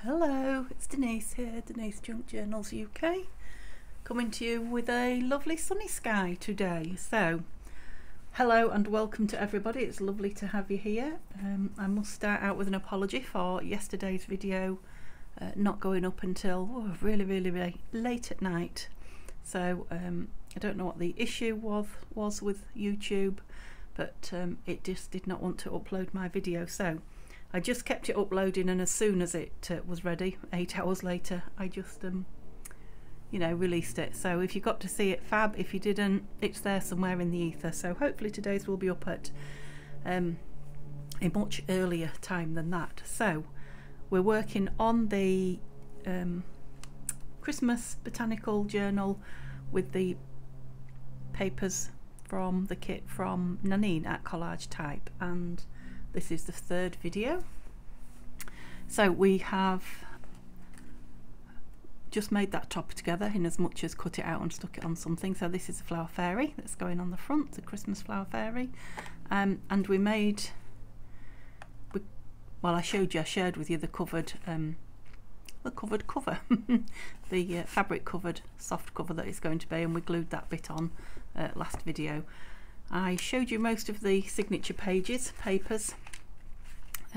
Hello, it's Denise here, Denise Junk Journals UK, coming to you with a lovely sunny sky today. So, hello and welcome to everybody, it's lovely to have you here. I must start out with an apology for yesterday's video not going up until really late at night. So, I don't know what the issue was with YouTube, but it just did not want to upload my video. So, I just kept it uploading, and as soon as it was ready, 8 hours later, I just released it. So if you got to see it, fab. If you didn't, it's there somewhere in the ether. So hopefully today's will be up at a much earlier time than that. So we're working on the Christmas Botanical Journal with the papers from the kit from Nanine at Collage Type, and this is the third video. So we have just made that top together in as much as cut it out and stuck it on something. So this is a flower fairy that's going on the front, the Christmas flower fairy, and we made, well, I shared with you the covered cover, the fabric covered soft cover that it's going to be, and we glued that bit on last video. I showed you most of the signature papers.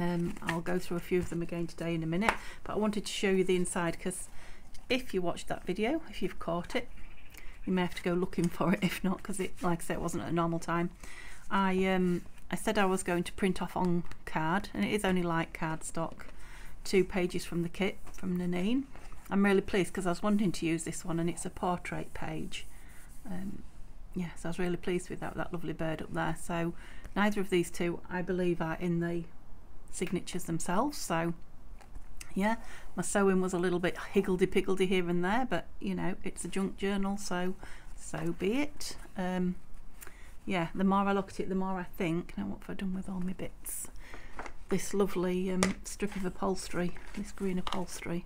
I'll go through a few of them again today in a minute, but I wanted to show you the inside because if you watched that video, if you've caught it, you may have to go looking for it if not, because it, like I said, it wasn't at a normal time. I said I was going to print off on card, and it is only light cardstock, 2 pages from the kit from Nanine. I'm really pleased because I was wanting to use this one, and it's a portrait page. Yeah, so I was really pleased with that lovely bird up there. So neither of these two, I believe, are in the signatures themselves. So yeah, my sewing was a little bit higgledy-piggledy here and there, but you know, it's a junk journal, so be it. Yeah, the more I look at it, the more I think, now what have I done with all my bits? This lovely strip of upholstery, this green upholstery.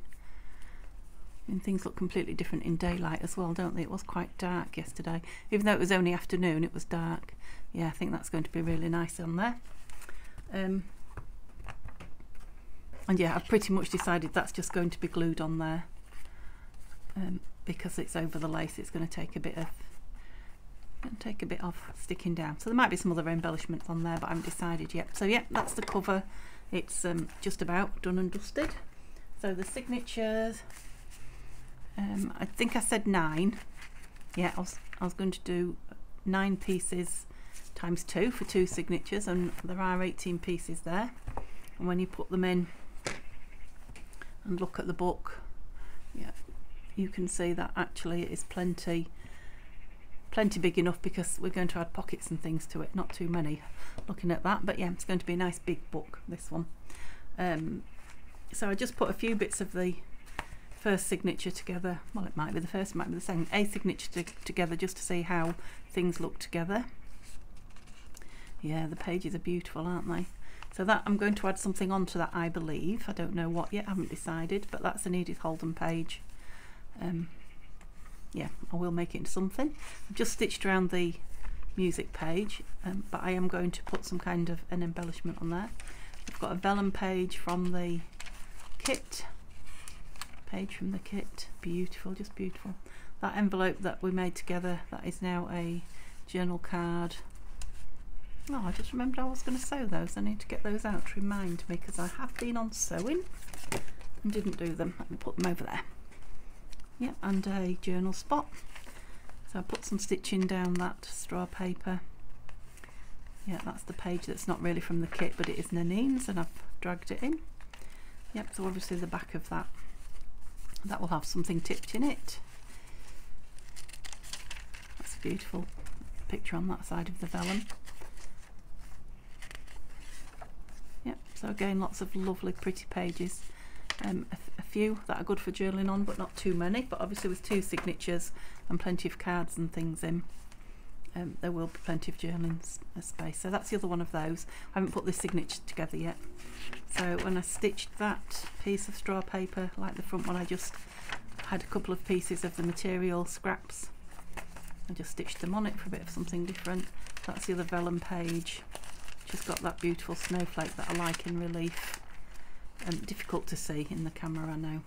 And things look completely different in daylight as well, don't they? It was quite dark yesterday. Even though it was only afternoon, it was dark. Yeah, I think that's going to be really nice on there. And yeah, I've pretty much decided that's just going to be glued on there. Because it's over the lace, it's going to take a bit of sticking down. So there might be some other embellishments on there, but I haven't decided yet. So yeah, that's the cover. It's just about done and dusted. So the signatures, I think I said 9. Yeah, I was going to do 9 pieces times 2 for 2 signatures, and there are 18 pieces there. And when you put them in and look at the book, yeah, you can see that actually it is plenty big enough, because we're going to add pockets and things to it, not too many looking at that, but yeah, it's going to be a nice big book, this one. So I just put a few bits of the first signature together. Well, it might be the first, it might be the second, a signature together, just to see how things look together. Yeah, the pages are beautiful, aren't they? So that, I'm going to add something onto that, I believe. I don't know what yet, I haven't decided, but that's an Edith Holden page. Yeah, I will make it into something. I've just stitched around the music page, but I am going to put some kind of an embellishment on there. I've got a vellum page from the kit. Beautiful, just beautiful. That envelope that we made together, that is now a journal card. Oh, I just remembered I was going to sew those. I need to get those out to remind me, because I have been on sewing and didn't do them. Let me put them over there. Yep, and a journal spot. So I put some stitching down that straw paper. Yeah, that's the page that's not really from the kit, but it is Nanine's, and I've dragged it in. Yep, so obviously the back of that will have something tipped in it. That's a beautiful picture on that side of the vellum. Yep, so again, lots of lovely pretty pages. A few that are good for journaling on, but not too many, but obviously with 2 signatures and plenty of cards and things in, there will be plenty of journaling space. So that's the other one of those. I haven't put this signature together yet. So when I stitched that piece of straw paper, like the front one, I just had a couple of pieces of the material scraps. I just stitched them on it for a bit of something different. That's the other vellum page. Just got that beautiful snowflake that I like in relief. difficult to see in the camera, I know.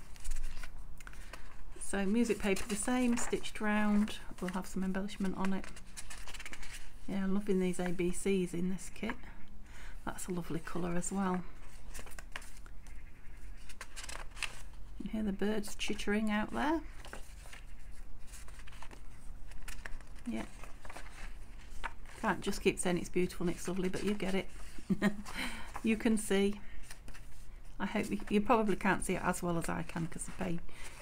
So music paper the same, stitched round. We'll have some embellishment on it. Yeah, I'm loving these ABCs in this kit. That's a lovely colour as well. You hear the birds chittering out there? Yeah. Can't just keep saying it's beautiful and it's lovely, but you get it. You can see. I hope you probably can't see it as well as I can, because they,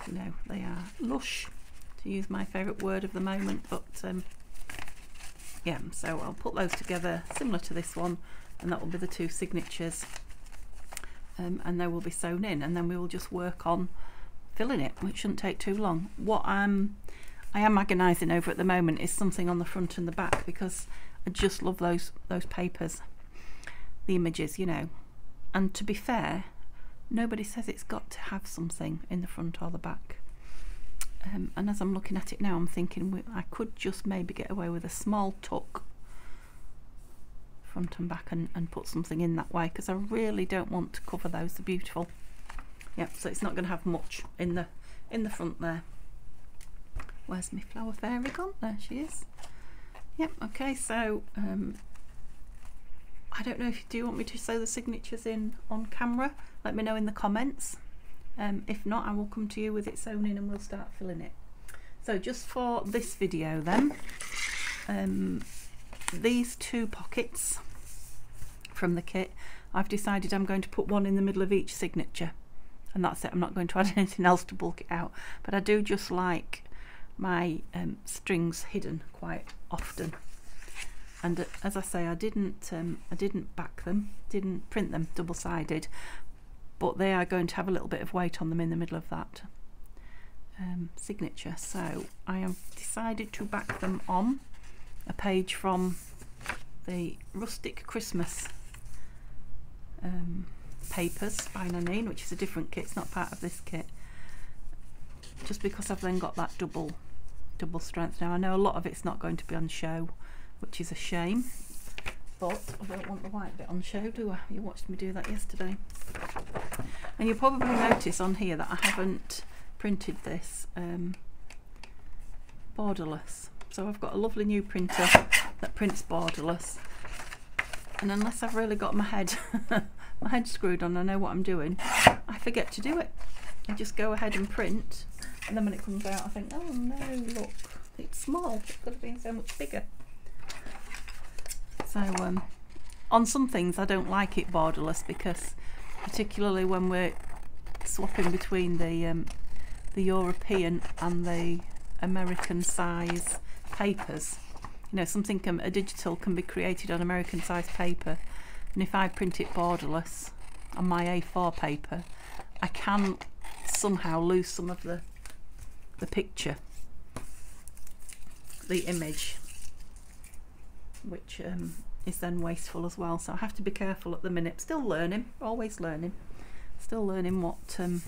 you know, they are lush, to use my favourite word of the moment. But yeah, so I'll put those together similar to this one, and that will be the two signatures, and they will be sewn in, and then we will just work on filling it, which shouldn't take too long. What I am agonising over at the moment is something on the front and the back, because I just love those papers, the images, you know. And to be fair, nobody says it's got to have something in the front or the back. And as I'm looking at it now, I'm thinking I could just maybe get away with a small tuck front and back, and put something in that way, because I really don't want to cover those. They're beautiful. Yep, so it's not going to have much in the front there. Where's my flower fairy gone? There she is. Yep, okay, so I don't know if you want me to sew the signatures in on camera. Let me know in the comments. If not, I will come to you with it sewn in and we'll start filling it. So just for this video then, these two pockets from the kit, I've decided I'm going to put one in the middle of each signature, and that's it. I'm not going to add anything else to bulk it out, but I do just like my strings hidden quite often. And as I say, I didn't back them, didn't print them double-sided, but they are going to have a little bit of weight on them in the middle of that signature. So I have decided to back them on a page from the Rustic Christmas papers by Nanine, which is a different kit. It's not part of this kit, just because I've then got that double strength. Now I know a lot of it's not going to be on show, which is a shame, but I don't want the white bit on show, do I? You watched me do that yesterday. And you'll probably notice on here that I haven't printed this borderless. So I've got a lovely new printer that prints borderless, and unless I've really got my head my head screwed on, I know what I'm doing, I forget to do it. I just go ahead and print, and then when it comes out I think, oh no, look, it's small, it could have been so much bigger. So on some things I don't like it borderless, because particularly when we're swapping between the European and the American size papers, you know, a digital can be created on American size paper, and if I print it borderless on my A4 paper, I can somehow lose some of the picture, the image, which is then wasteful as well. So I have to be careful at the minute. Still learning, always learning, still learning what I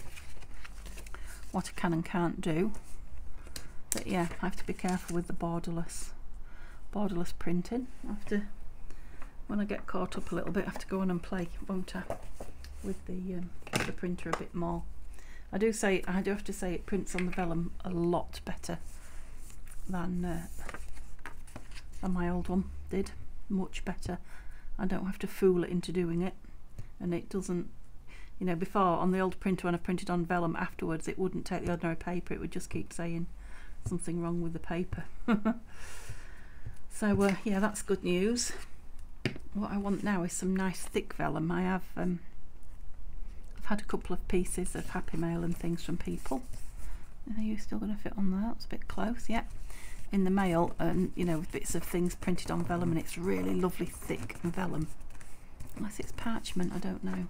can and can't do. But yeah, I have to be careful with the borderless printing. I have to, when I get caught up a little bit, I have to go on and play, won't I, with the printer a bit more. I do have to say it prints on the vellum a lot better than my old one did. Much better. I don't have to fool it into doing it, and it doesn't, you know, before on the old printer when I printed on vellum afterwards, it wouldn't take the ordinary paper, it would just keep saying something wrong with the paper. So yeah, that's good news. What I want now is some nice thick vellum. I have I've had a couple of pieces of Happy Mail and things from people. Are you still going to fit on there? It's a bit close. Yeah, in the mail, and you know, with bits of things printed on vellum, and it's really lovely thick vellum, unless it's parchment, I don't know.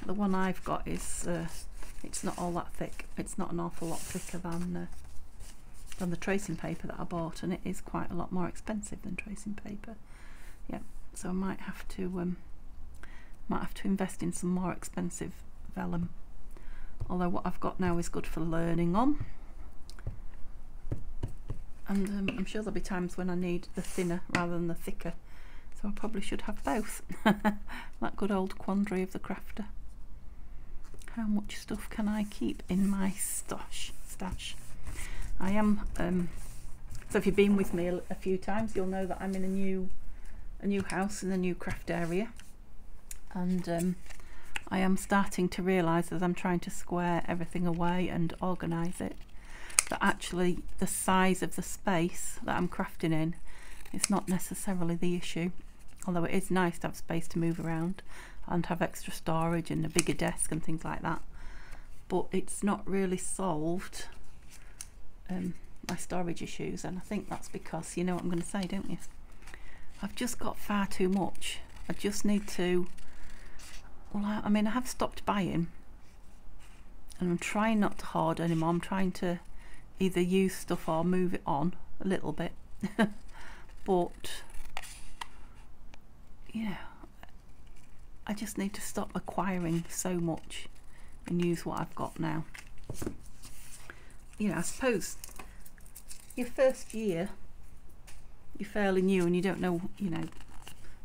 The one I've got is it's not all that thick. It's not an awful lot thicker than the tracing paper that I bought, and it is quite a lot more expensive than tracing paper. Yeah, so I might have to invest in some more expensive vellum. Although what I've got now is good for learning on, and I'm sure there'll be times when I need the thinner rather than the thicker So I probably should have both. That good old quandary of the crafter. How much stuff can I keep in my stash? I am, so if you've been with me a few times, you'll know that I'm in a new house in the new craft area, and I am starting to realise, as I'm trying to square everything away and organise it, that actually the size of the space that I'm crafting in is not necessarily the issue, although it is nice to have space to move around and have extra storage and a bigger desk and things like that, but it's not really solved my storage issues. And I think that's because, you know what I'm going to say, don't you? I've just got far too much. I just need to, well, I mean, I have stopped buying and I'm trying not to hoard anymore. I'm trying to either use stuff or move it on a little bit. But yeah, I just need to stop acquiring so much and use what I've got now. You know, I suppose your first year you're fairly new and you don't know, you know,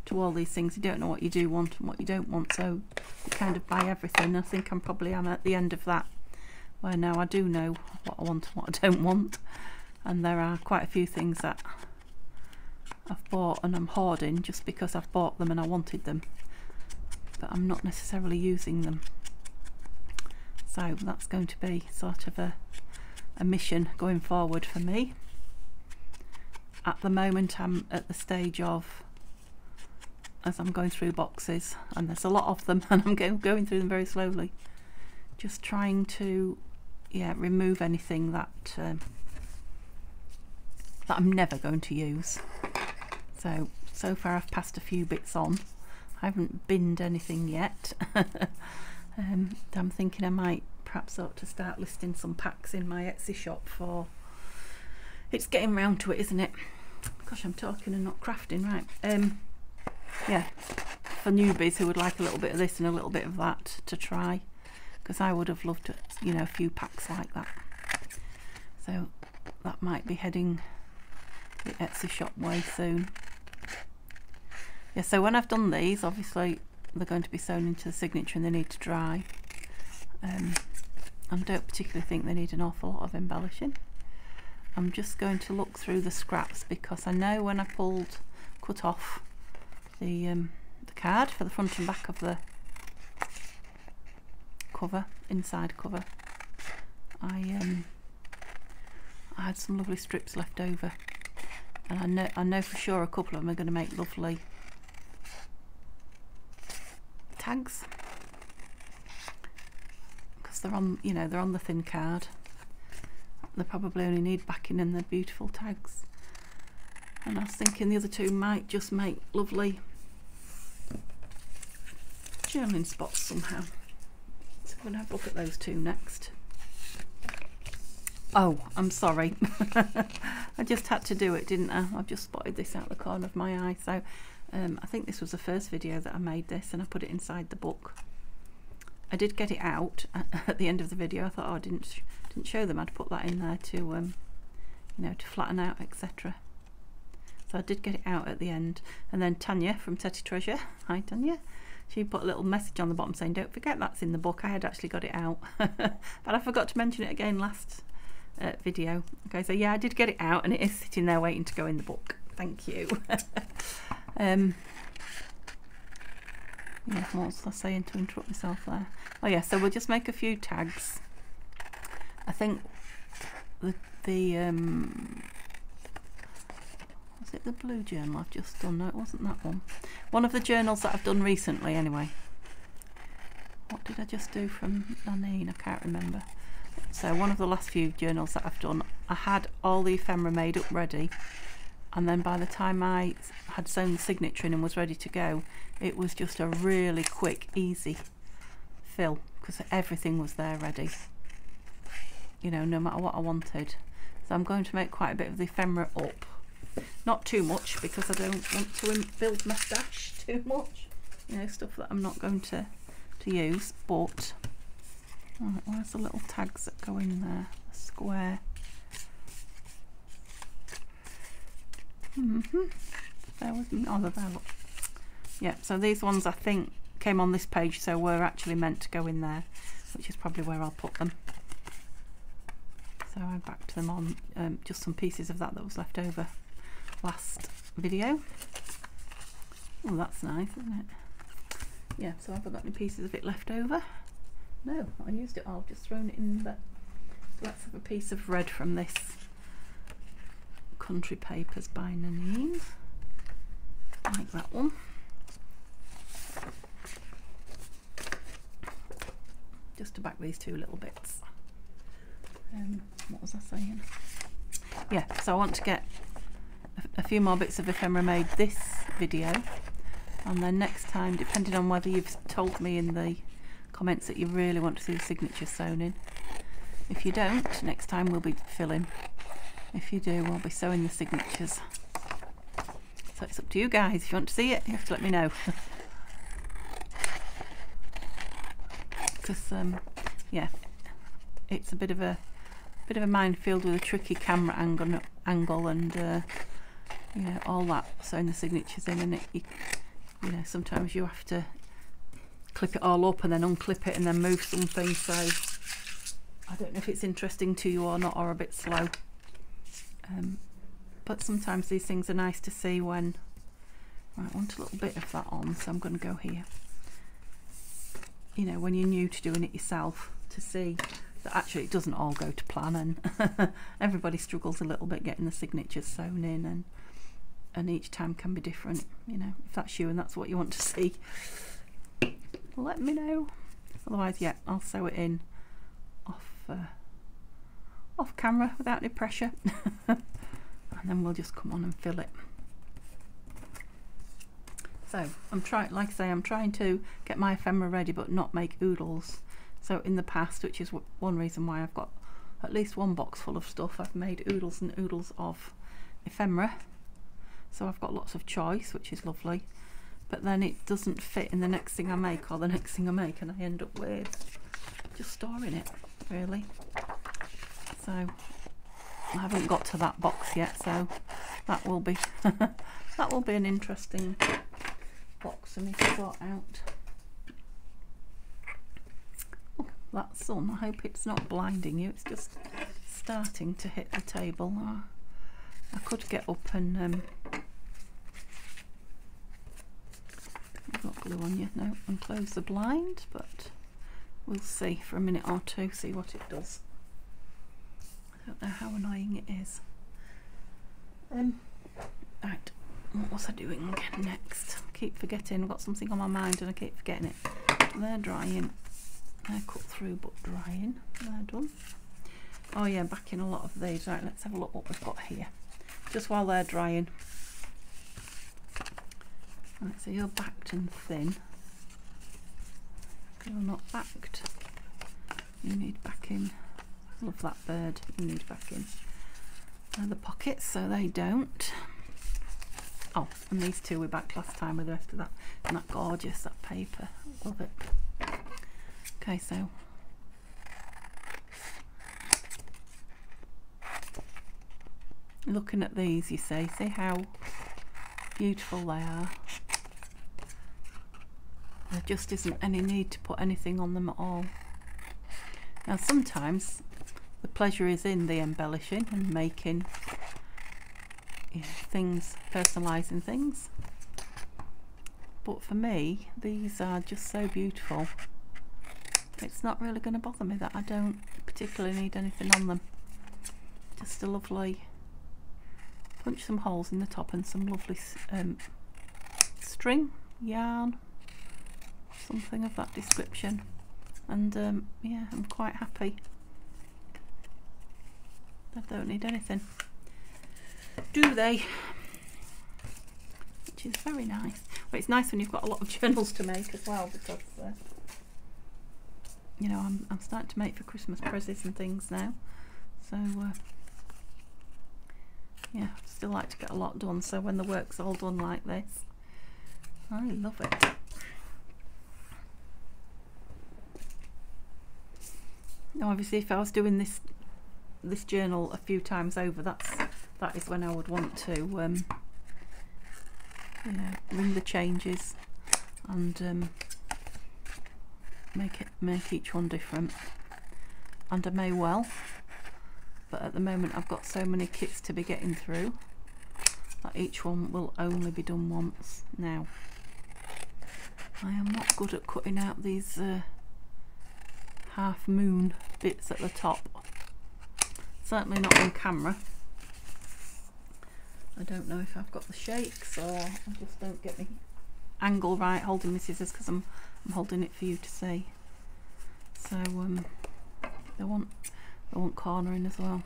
to all these things, you don't know what you do want and what you don't want, so you kind of buy everything. I think I'm probably at the end of that, where now I do know what I want and what I don't want, and there are quite a few things that I've bought and I'm hoarding just because I've bought them and I wanted them, but I'm not necessarily using them. So that's going to be sort of a mission going forward for me. At the moment I'm at the stage of, as I'm going through boxes, and there's a lot of them and I'm going through them very slowly, just trying to, yeah, remove anything that that I'm never going to use. So far I've passed a few bits on. I haven't binned anything yet. I'm thinking I might perhaps ought to start listing some packs in my Etsy shop for, it's getting round to it, isn't it? Gosh, I'm talking and not crafting, right? Yeah, for newbies who would like a little bit of this and a little bit of that to try, because I would have loved, you know, a few packs like that. So that might be heading the Etsy shop way soon. Yeah, so when I've done these, obviously they're going to be sewn into the signature and they need to dry. I don't particularly think they need an awful lot of embellishing. I'm just going to look through the scraps, because I know when I cut off the card for the front and back of the cover, inside cover, I had some lovely strips left over, and I know for sure a couple of them are going to make lovely tags, because they're on, you know, they're on the thin card. They probably only need backing and they're beautiful tags. And I was thinking the other two might just make lovely journaling spots somehow. So I'm going to have a look at those two next. Oh, I'm sorry. I just had to do it, didn't I? I've just spotted this out the corner of my eye. So I think this was the first video that I made this, and I put it inside the book. I did get it out at the end of the video. I thought, oh, I didn't show them. I'd put that in there to, you know, to flatten out, etc. So I did get it out at the end. And then Tanya from Teddy Treasure, hi Tanya, she put a little message on the bottom saying, don't forget that's in the book. I had actually got it out, but I forgot to mention it again last video. Okay, so yeah, I did get it out and it is sitting there waiting to go in the book. Thank you. Yeah, what was I saying to interrupt myself there? Oh yeah, so we'll just make a few tags. I think was it the blue journal I've just done? No, it wasn't that one. One of the journals that I've done recently anyway. What did I just do from Nanine? I can't remember. So one of the last few journals that I've done, I had all the ephemera made up ready, and then by the time I had sewn the signature in and was ready to go, it was just a really quick, easy fill, because everything was there ready, you know, no matter what I wanted. So I'm going to make quite a bit of the ephemera up, not too much, because I don't want to build my stash too much, you know, stuff that I'm not going to use. But right, where's the little tags that go in there? A square. There with me. Oh, they're there, look. Yeah, so these ones I think came on this page, so were actually meant to go in there, which is probably where I'll put them. So I backed them on just some pieces of that was left over last video. Oh, that's nice, isn't it? Yeah, so I've got any pieces of it left over. No, I used it all, just thrown it in there. So let's have a piece of red from this Country Papers by Nanine. I like that one. Just to back these two little bits. What was I saying? Yeah, so I want to get a few more bits of ephemera made this video, and then next time, depending on whether you've told me in the comments that you really want to see the signature sewn in. If you don't, next time we'll be filling. If you do, we'll be sewing the signatures. So it's up to you guys. If you want to see it, you have to let me know. Because yeah, it's a bit of a minefield with a tricky camera angle and you know, all that, sewing the signatures in, and you know, sometimes you have to clip it all up and then unclip it and then move something, so I don't know if it's interesting to you or not, or a bit slow, but sometimes these things are nice to see when, right, I want a little bit of that on, so I'm going to go here. You know, when you're new to doing it yourself, to see that actually it doesn't all go to plan, and everybody struggles a little bit getting the signatures sewn in, and each time can be different. You know, if that's you and that's what you want to see, let me know. Otherwise, yeah, I'll sew it in off camera without any pressure, and then we'll just come on and fill it. So I'm trying, like I say, I'm trying to get my ephemera ready but not make oodles. So in the past, which is one reason why I've got at least one box full of stuff, I've made oodles and oodles of ephemera. So I've got lots of choice, which is lovely. But then it doesn't fit in the next thing I make or the next thing I make, and I end up with just storing it, really. So I haven't got to that box yet, so that will be that will be an interesting box for me to sort out. Oh, that sun, I hope it's not blinding you, it's just starting to hit the table. I could get up and I've got glue on you now and close the blind, but we'll see for a minute or two, see what it does. I don't know how annoying it is. Right, what was I doing again next? I keep forgetting, I've got something on my mind and I keep forgetting it. They're drying, they're cut through but drying, they're done. Oh yeah, back in a lot of these. Right, let's have a look what we've got here. Just while they're drying. Right, so you're backed and thin. You're not backed. You need backing. Love that bird. You need backing. The pockets, so they don't. Oh, and these two we backed last time with the rest of that. Isn't that gorgeous, that paper? Love it. Okay, so looking at these, you see how beautiful they are. There just isn't any need to put anything on them at all. Now sometimes the pleasure is in the embellishing and making, you know, things, personalising things, but for me these are just so beautiful, it's not really going to bother me that I don't particularly need anything on them. Just a lovely, punch some holes in the top and some lovely string, yarn, something of that description, and yeah, I'm quite happy. I don't need anything, do they? Which is very nice. Well, it's nice when you've got a lot of journals to make as well, because you know, I'm starting to make for Christmas presents and things now, so yeah, I still like to get a lot done, so when the work's all done like this, I love it. Now obviously if I was doing this journal a few times over, that is when I would want to you know, ring the changes and make each one different. And I may well, but at the moment I've got so many kits to be getting through that each one will only be done once. Now, I am not good at cutting out these half moon bits at the top. Certainly not on camera. I don't know if I've got the shakes or I just don't get the angle right holding my scissors, because I'm holding it for you to see. So they want cornering as well.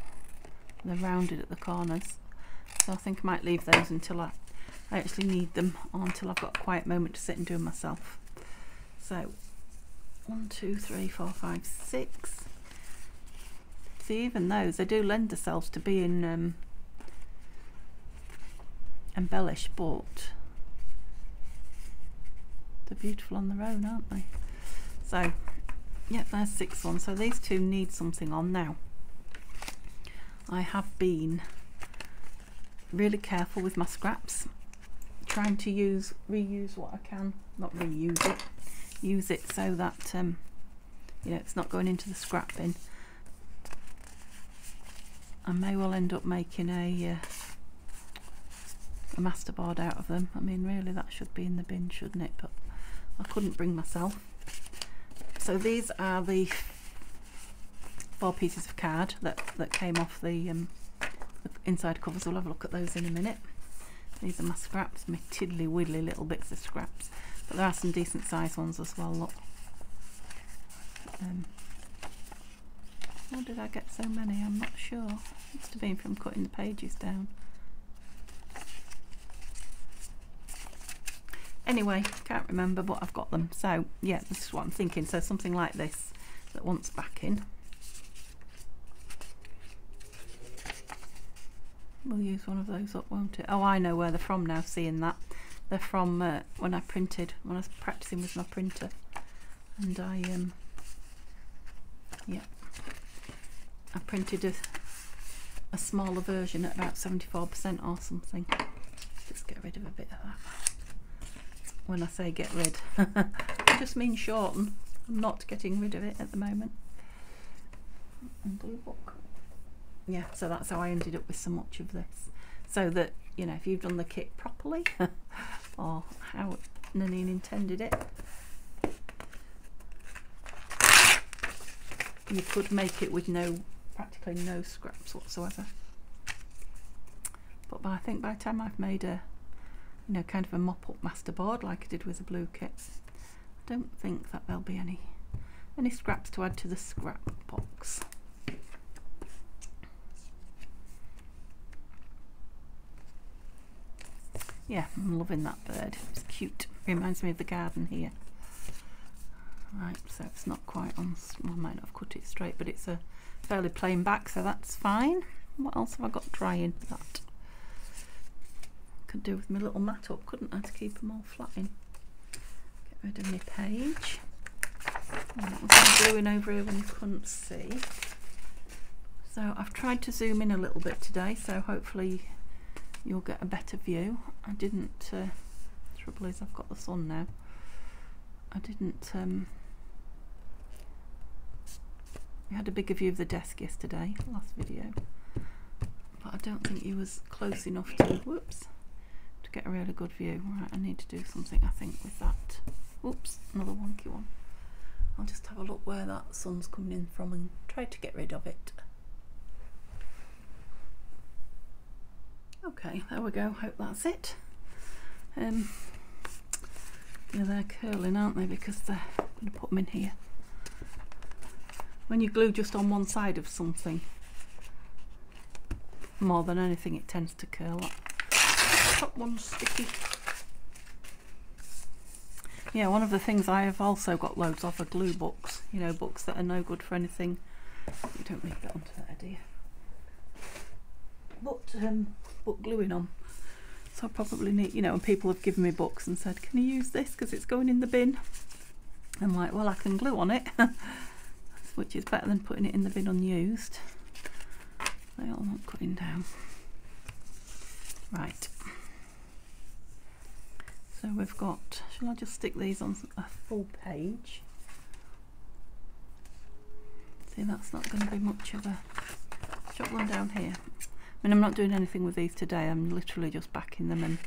They're rounded at the corners, so I think I might leave those until I actually need them, or until I've got a quiet moment to sit and do them myself. So 1, 2, 3, 4, 5, 6. See, even those, they do lend themselves to being embellished, but they're beautiful on their own, aren't they? So yeah, there's 6 ones. So these 2 need something on. Now, I have been really careful with my scraps, trying to reuse what I can, not reuse it, use it so that you know, it's not going into the scrap bin. I may well end up making a masterboard out of them. I mean, really that should be in the bin, shouldn't it? But I couldn't bring myself. So these are the 4 pieces of card that came off the inside covers. We'll have a look at those in a minute. These are my scraps, my tiddly widdly little bits of scraps, but there are some decent sized ones as well. Look, how did I get so many? I'm not sure. Must have been from cutting the pages down. Anyway, can't remember, but I've got them. So yeah, this is what I'm thinking. So something like this that wants backing. We'll use one of those up, won't it? Oh, I know where they're from now, seeing that. They're from when I was practicing with my printer. And yeah, I printed a smaller version at about 74% or something. Just get rid of a bit of that. When I say get rid, I just mean shorten. I'm not getting rid of it at the moment. And blue book. Yeah, so that's how I ended up with so much of this. So that, you know, if you've done the kit properly, or how Nanine intended it, you could make it with practically no scraps whatsoever. But I think by the time I've made a, you know, kind of a mop-up masterboard like I did with the blue kit, I don't think that there'll be any scraps to add to the scrap box. Yeah, I'm loving that bird. It's cute. Reminds me of the garden here. Right, so it's not quite on, well, I might not have cut it straight, but it's a fairly plain back, so that's fine. What else have I got drying? That could do with my little mat up, couldn't I, to keep them all flat in. Get rid of my page. And that was gluing over here when you couldn't see. So I've tried to zoom in a little bit today, so hopefully you'll get a better view. I didn't, trouble is I've got the sun now. I didn't, we had a bigger view of the desk yesterday, last video, but I don't think you was close enough to, whoops, to get a really good view. Right, I need to do something, I think, with that. Oops, another wonky one. I'll just have a look where that sun's coming in from and try to get rid of it. Okay, there we go. Hope that's it. Yeah, they're curling, aren't they? Because I'm going to put them in here. When you glue just on one side of something, more than anything, it tends to curl up. Top one's sticky. Yeah, one of the things I have also got loads of are glue books. You know, books that are no good for anything. You don't need that onto there, do you? But gluing on. So I probably need, you know, and people have given me books and said, can you use this because it's going in the bin? I'm like, well, I can glue on it, which is better than putting it in the bin unused. They all want cutting down. Right. So we've got, shall I just stick these on a full page? See, that's not going to be much of a, drop them down here. I mean, I'm not doing anything with these today, I'm literally just backing them in.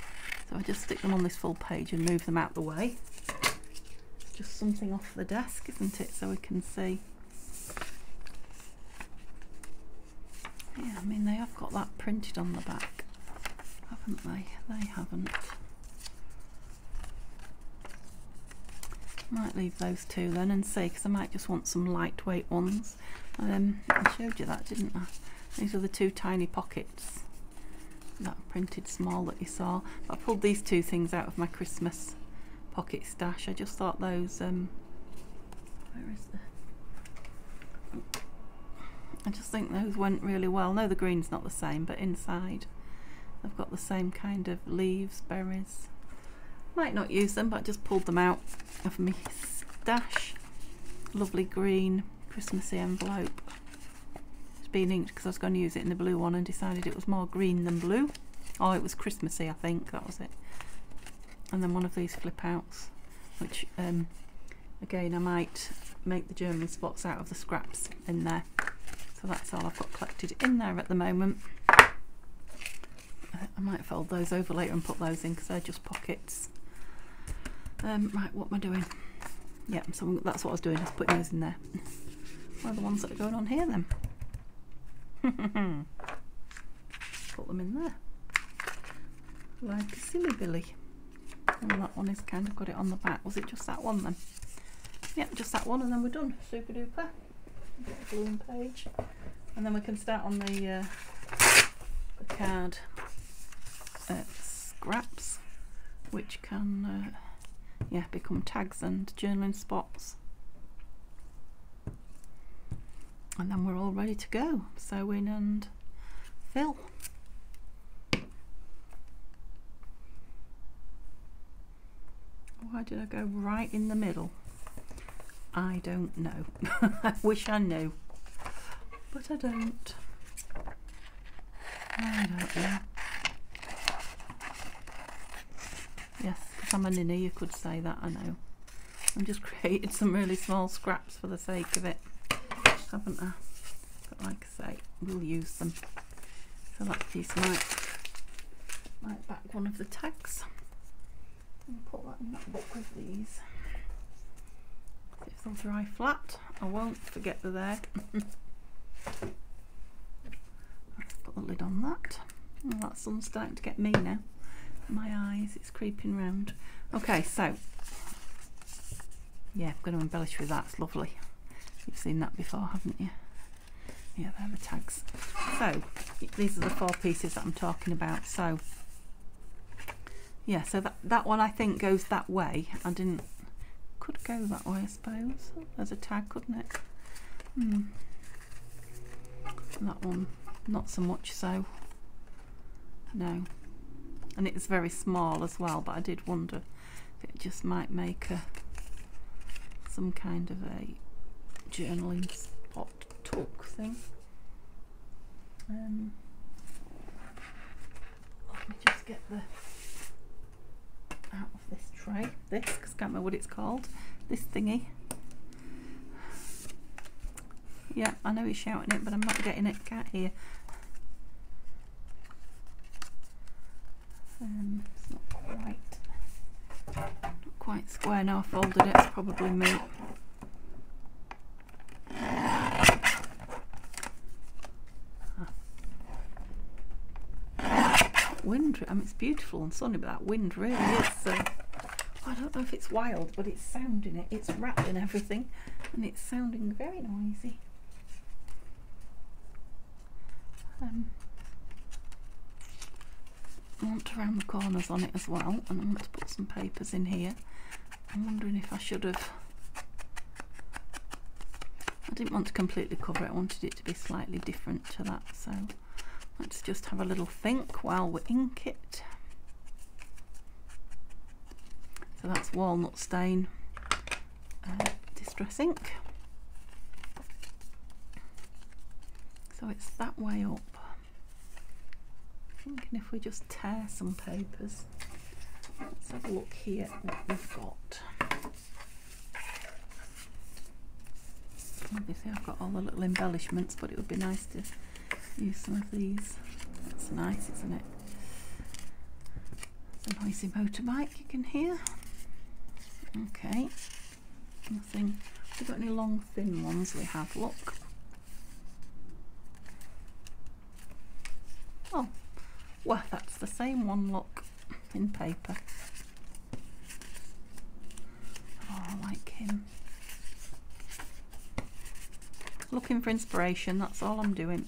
So I just stick them on this full page and move them out the way. It's just something off the desk, isn't it, so we can see. Yeah, I mean, they have got that printed on the back, haven't they? They haven't. Might leave those two then and see, because I might just want some lightweight ones. I showed you that, didn't I? These are the two tiny pockets, that printed small that you saw. But I pulled these two things out of my Christmas pocket stash. I just thought those, where is the, I just think those went really well. No, the green's not the same, but inside they've got the same kind of leaves, berries. Might not use them, but I just pulled them out of my stash. Lovely green Christmassy envelope. It's been inked because I was going to use it in the blue one and decided it was more green than blue. Oh, it was Christmassy, I think, that was it. And then one of these flip outs, which again I might make the German spots out of the scraps in there. So that's all I've got collected in there at the moment. I might fold those over later and put those in because they're just pockets. Right, what am I doing? Yeah, so that's what I was doing, I was putting those in there. What are the ones that are going on here then? Put them in there. Like a silly billy. And that one is kind of got it on the back. Was it just that one then? Yeah, just that one and then we're done. Super duper. Balloon page. And then we can start on the card scraps, which can yeah, become tags and journaling spots, and then we're all ready to go. Sew in and fill. Why did I go right in the middle? I don't know. I wish I knew, but I don't. I don't know. Yes, because I'm a ninny, you could say that, I know. I've just created some really small scraps for the sake of it, haven't I? But like I say, we'll use them. So that piece might back one of the tags. And put that in that book with these. If they'll dry flat, I won't forget they're there. Let's put the lid on that. Oh, that sun's starting to get me now. My eyes, it's creeping round. Okay, so yeah, I'm going to embellish with that. It's lovely. You've seen that before, haven't you? Yeah, they're the tags. So these are the 4 pieces that I'm talking about. So yeah, so that one I think goes that way. Could go that way, I suppose. There's a tag, couldn't it? That one, not so much so. No. And it's very small as well, but I did wonder if it just might make some kind of a journaling spot tuck thing. Let me just get the out of this tray, because I can't remember what it's called, this thingy. Yeah, I know he's shouting it, but I'm not getting it, can't hear. It's not quite square now. I folded it, it's probably me. Wind, I mean, it's beautiful and sunny, but that wind really is I don't know if it's wild, but it's sounding it, it's rattling everything and it's sounding very noisy. I want to round the corners on it as well, and I want to put some papers in here. I'm wondering if I should have, I didn't want to completely cover it, I wanted it to be slightly different to that, so let's just have a little think while we ink it. So that's walnut stain distress ink. So it's that way up. Thinking if we just tear some papers Let's have a look here what we've got. Obviously I've got all the little embellishments, but it would be nice to use some of these. That's nice, isn't it? It's a noisy motorbike you can hear. Okay, nothing. Have we got any long thin ones? We have, look. Oh, well, that's the same one, look, in paper. Oh, I like him. Looking for inspiration, that's all I'm doing.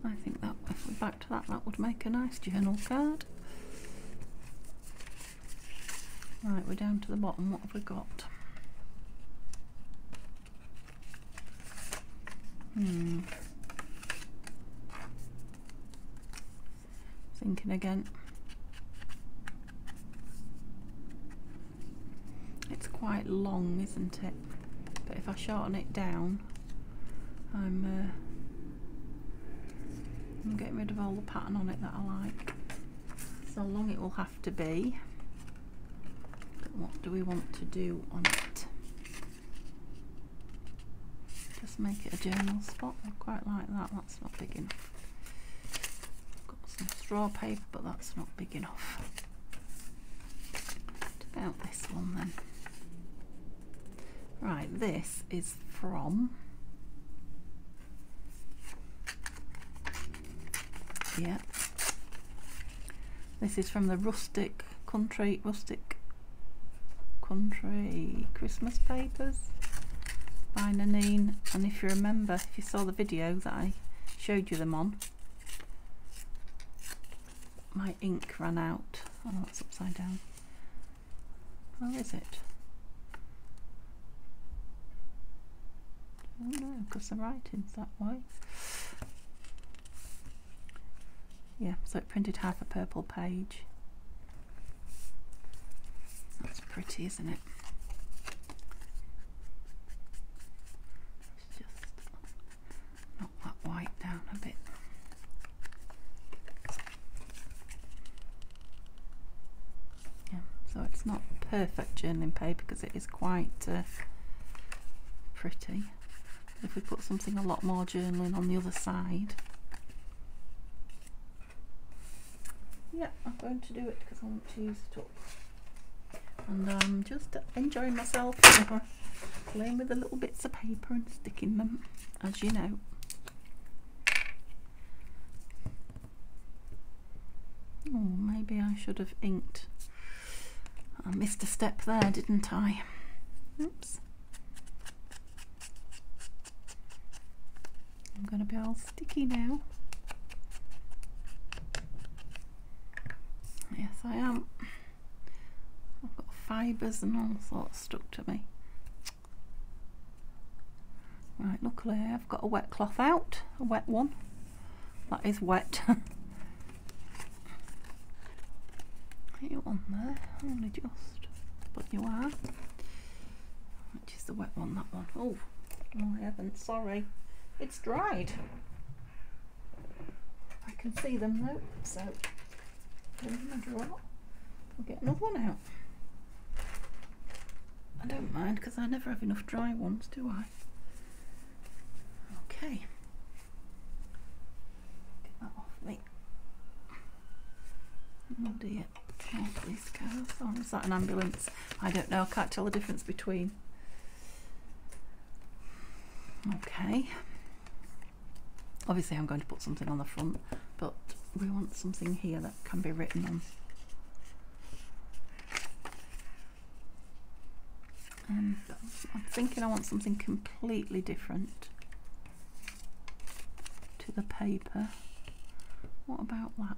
I think that if we're back to that, that would make a nice journal card. Right, we're down to the bottom. What have we got? Thinking again. It's quite long, isn't it? But if I shorten it down, I'm getting rid of all the pattern on it that I like. So long it will have to be. But what do we want to do on it? Just make it a journal spot. I quite like that. That's not big enough. Got some straw paper, but that's not big enough. What about this one then? Right, this is from, yeah, this is from the Rustic Country Christmas Papers by Nanine. And if you remember, if you saw the video that I showed you them on, my ink ran out. Oh, that's upside down. How is it? I don't know, because the writing's that way. Yeah, so it printed half a purple page. That's pretty, isn't it? Let's just knock that white down a bit. Yeah, so it's not perfect journaling paper because it is quite pretty. If we put something a lot more journaling on the other side. Yeah, I'm going to do it because I want to use it up. And I'm just enjoying myself, playing with the little bits of paper and sticking them, as you know. Oh, maybe I should have inked. I missed a step there, didn't I? Oops. I'm going to be all sticky now. Yes, I am. I've got fibres and all sorts stuck to me. Right, luckily I've got a wet cloth out, a wet one. That is wet. You on there? Only just. But you are. Which is the wet one, that one. Oh, I haven't, sorry. It's dried. I can see them though, so put them in the drawer. I'll get another one out. I don't mind because I never have enough dry ones, do I? Okay. Get that off me. Oh dear. Oh, police cars. Oh, is that an ambulance? I don't know. I can't tell the difference between. Okay. Obviously I'm going to put something on the front, but we want something here that can be written on. I'm thinking I want something completely different to the paper. What about that?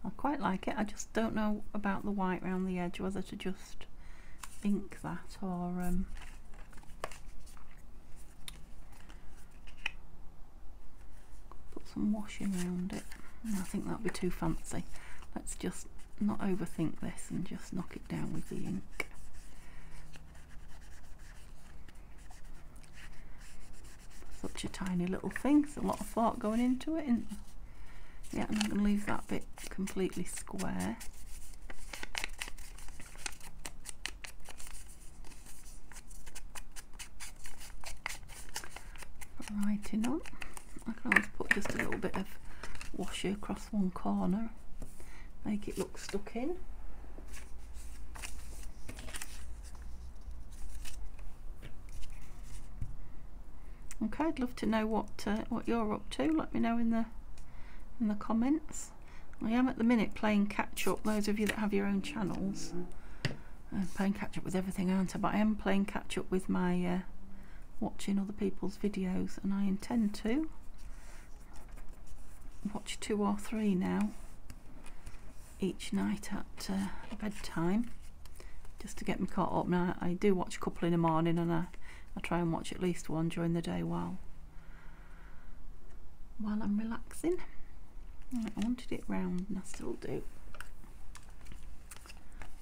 I quite like it. I just don't know about the white around the edge, whether to just ink that or put some washing around it. I think that'll be too fancy. Let's just not overthink this and just knock it down with the ink. Such a tiny little thing, there's a lot of thought going into it, isn't there? Yeah, and I'm going to leave that bit completely square. Writing on. I can always put just a little bit of washi across one corner, make it look stuck in. Okay, I'd love to know what you're up to. Let me know in the comments. I am at the minute playing catch up. Those of you that have your own channels, I'm playing catch up with everything, aren't I? But I am playing catch up with my watching other people's videos, and I intend to watch 2 or 3 now each night at bedtime, just to get me caught up. Now I do watch a couple in the morning, and I try and watch at least one during the day while I'm relaxing. I wanted it round, and I still do,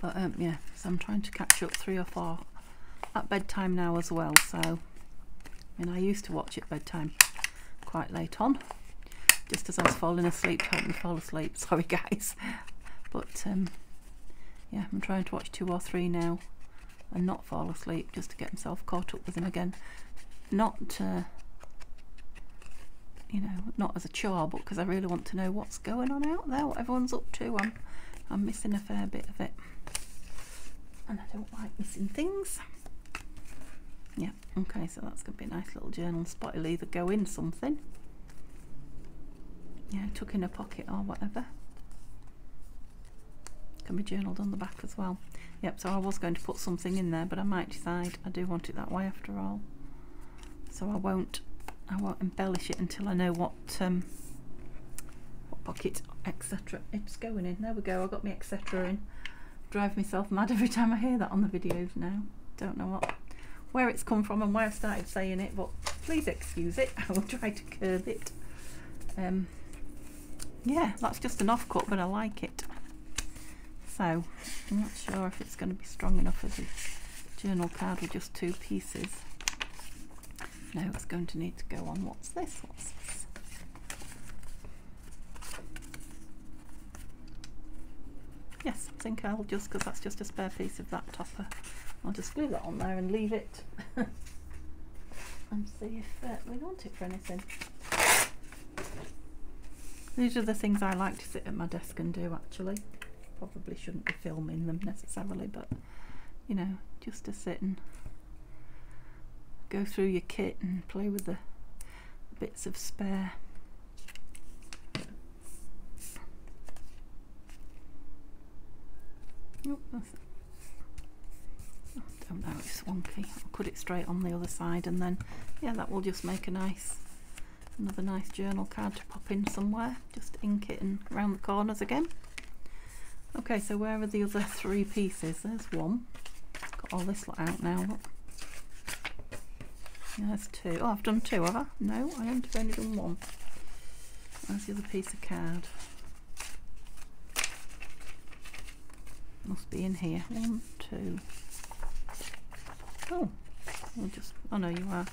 but yeah, so I'm trying to catch up 3 or 4 at bedtime now as well. So I used to watch at bedtime quite late on, just as I was falling asleep, to help me fall asleep. Sorry guys, but yeah, I'm trying to watch 2 or 3 now and not fall asleep, just to get myself caught up with them again. Not you know, not as a chore, but because I really want to know what's going on out there, what everyone's up to. I'm missing a fair bit of it, and I don't like missing things. Yeah, okay, so that's going to be a nice little journal spot. It'll either go in something, yeah, tuck in a pocket or whatever. Can be journaled on the back as well. Yep, so I was going to put something in there, but I might decide I do want it that way after all. So I won't embellish it until I know what pocket, etc. it's going in. There we go, I got my etc. in. Drive myself mad every time I hear that on the videos now. Don't know where it's come from and why I started saying it, but please excuse it. I will try to curb it. Yeah, that's just an offcut, but I like it. So I'm not sure if it's going to be strong enough as a journal card with just 2 pieces. No, it's going to need to go on. What's this? What's this? Yes, I think I'll just, because that's just a spare piece of that topper, I'll just glue that on there and leave it and see if we want it for anything. These are the things I like to sit at my desk and do, actually. Probably shouldn't be filming them necessarily, but you know, just to sit and go through your kit and play with the bits of spare. Oh, I don't know, it's wonky. I'll put it straight on the other side, and then yeah, that will just make another nice journal card to pop in somewhere. Just ink it and round the corners again. Okay, so where are the other 3 pieces? There's one. Got all this lot out now. Look. There's 2. Oh, I've done 2, have I? No, I haven't. I've only done 1. There's the other piece of card. Must be in here. 1, 2. Oh, we'll just. Oh no, you are.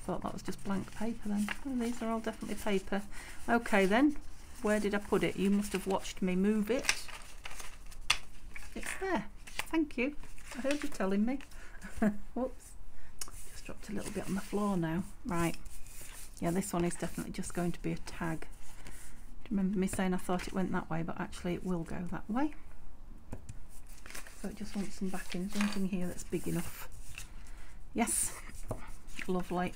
Thought that was just blank paper then. Oh, these are all definitely paper. Okay then. Where did I put it? You must have watched me move it. It's there. Thank you. I heard you telling me. Whoops. Just dropped a little bit on the floor now. Right. Yeah, this one is definitely just going to be a tag. Do you remember me saying I thought it went that way, but actually it will go that way. So it just wants some backing. Something here that's big enough. Yes. Lovely.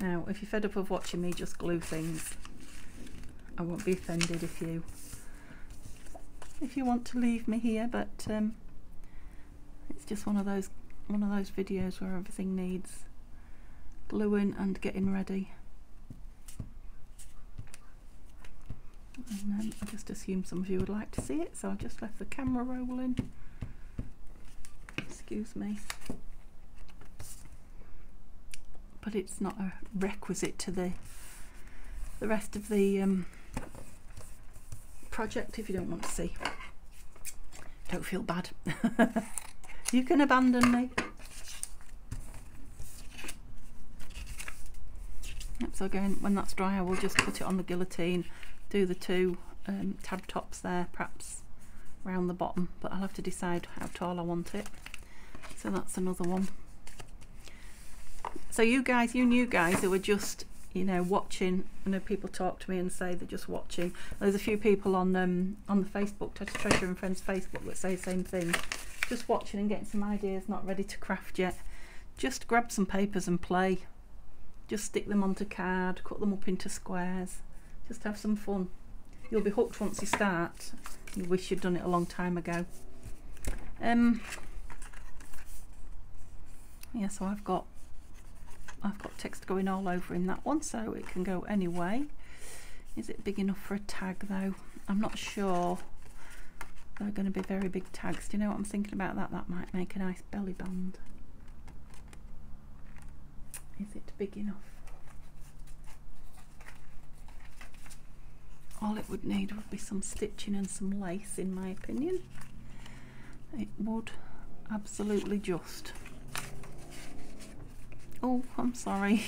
Now, if you're fed up of watching me just glue things, I won't be offended if you want to leave me here, but it's just one of those videos where everything needs gluing and getting ready. And I just assumed some of you would like to see it, so I've just left the camera rolling. Excuse me. but it's not a requisite to the rest of the project. If you don't want to see, don't feel bad. You can abandon me. Yep, so again, when that's dry, I will just put it on the guillotine, do the two tab tops there, perhaps round the bottom, but I'll have to decide how tall I want it. So that's another one. So you guys, you new guys who are just, you know, watching, I know people talk to me and say they're just watching. There's a few people on the Facebook, Tattoo Treasure and Friends Facebook, that say the same thing. Just watching and getting some ideas, not ready to craft yet. Just grab some papers and play. Just stick them onto card, cut them up into squares. Just have some fun. You'll be hooked once you start. You wish you'd done it a long time ago. Yeah, so I've got text going all over in that one, so it can go any way. Is it big enough for a tag though? I'm not sure. They're going to be very big tags. Do you know what I'm thinking about that? That might make a nice belly band. Is it big enough? All it would need would be some stitching and some lace, in my opinion. It would absolutely just. Oh, I'm sorry.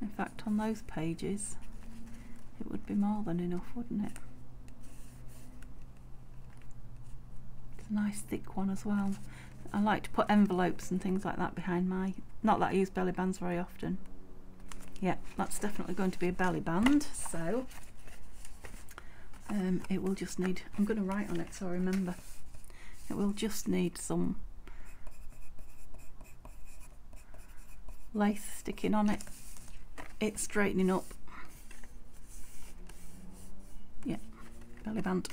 In fact, on those pages, it would be more than enough, wouldn't it? It's a nice thick one as well. I like to put envelopes and things like that behind my, not that I use belly bands very often. Yeah, that's definitely going to be a belly band, so it will just need, I'm going to write on it so I remember. It will just need some lace sticking on it. It's straightening up. Yeah, belly band.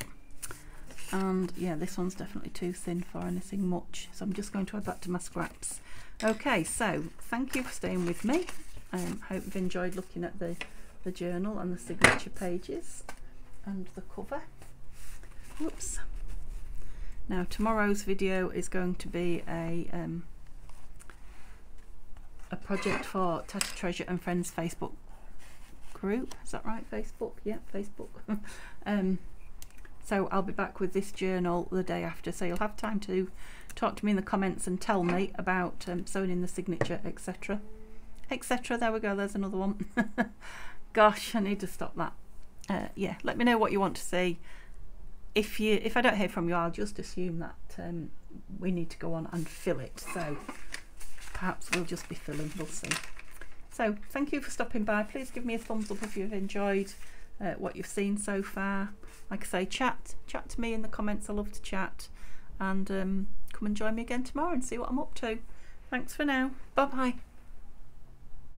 And yeah, this one's definitely too thin for anything much, so I'm just going to add that to my scraps. Okay, so thank you for staying with me. Hope you've enjoyed looking at the journal and the signature pages and the cover. Whoops. Now tomorrow's video is going to be a project for Tattoo Treasure and Friends Facebook group. Is that right? Facebook? Yeah, Facebook. So I'll be back with this journal the day after, so you'll have time to talk to me in the comments and tell me about sewing in the signature, etc. etc. There we go, there's another one. Gosh, I need to stop that. Yeah, let me know what you want to see. If I don't hear from you, I'll just assume that we need to go on and fill it, so perhaps we'll just be filling, we'll see. So thank you for stopping by. Please give me a thumbs up if you've enjoyed what you've seen so far. Like I say, chat to me in the comments. I love to chat, and come and join me again tomorrow and see what I'm up to. Thanks for now. Bye bye.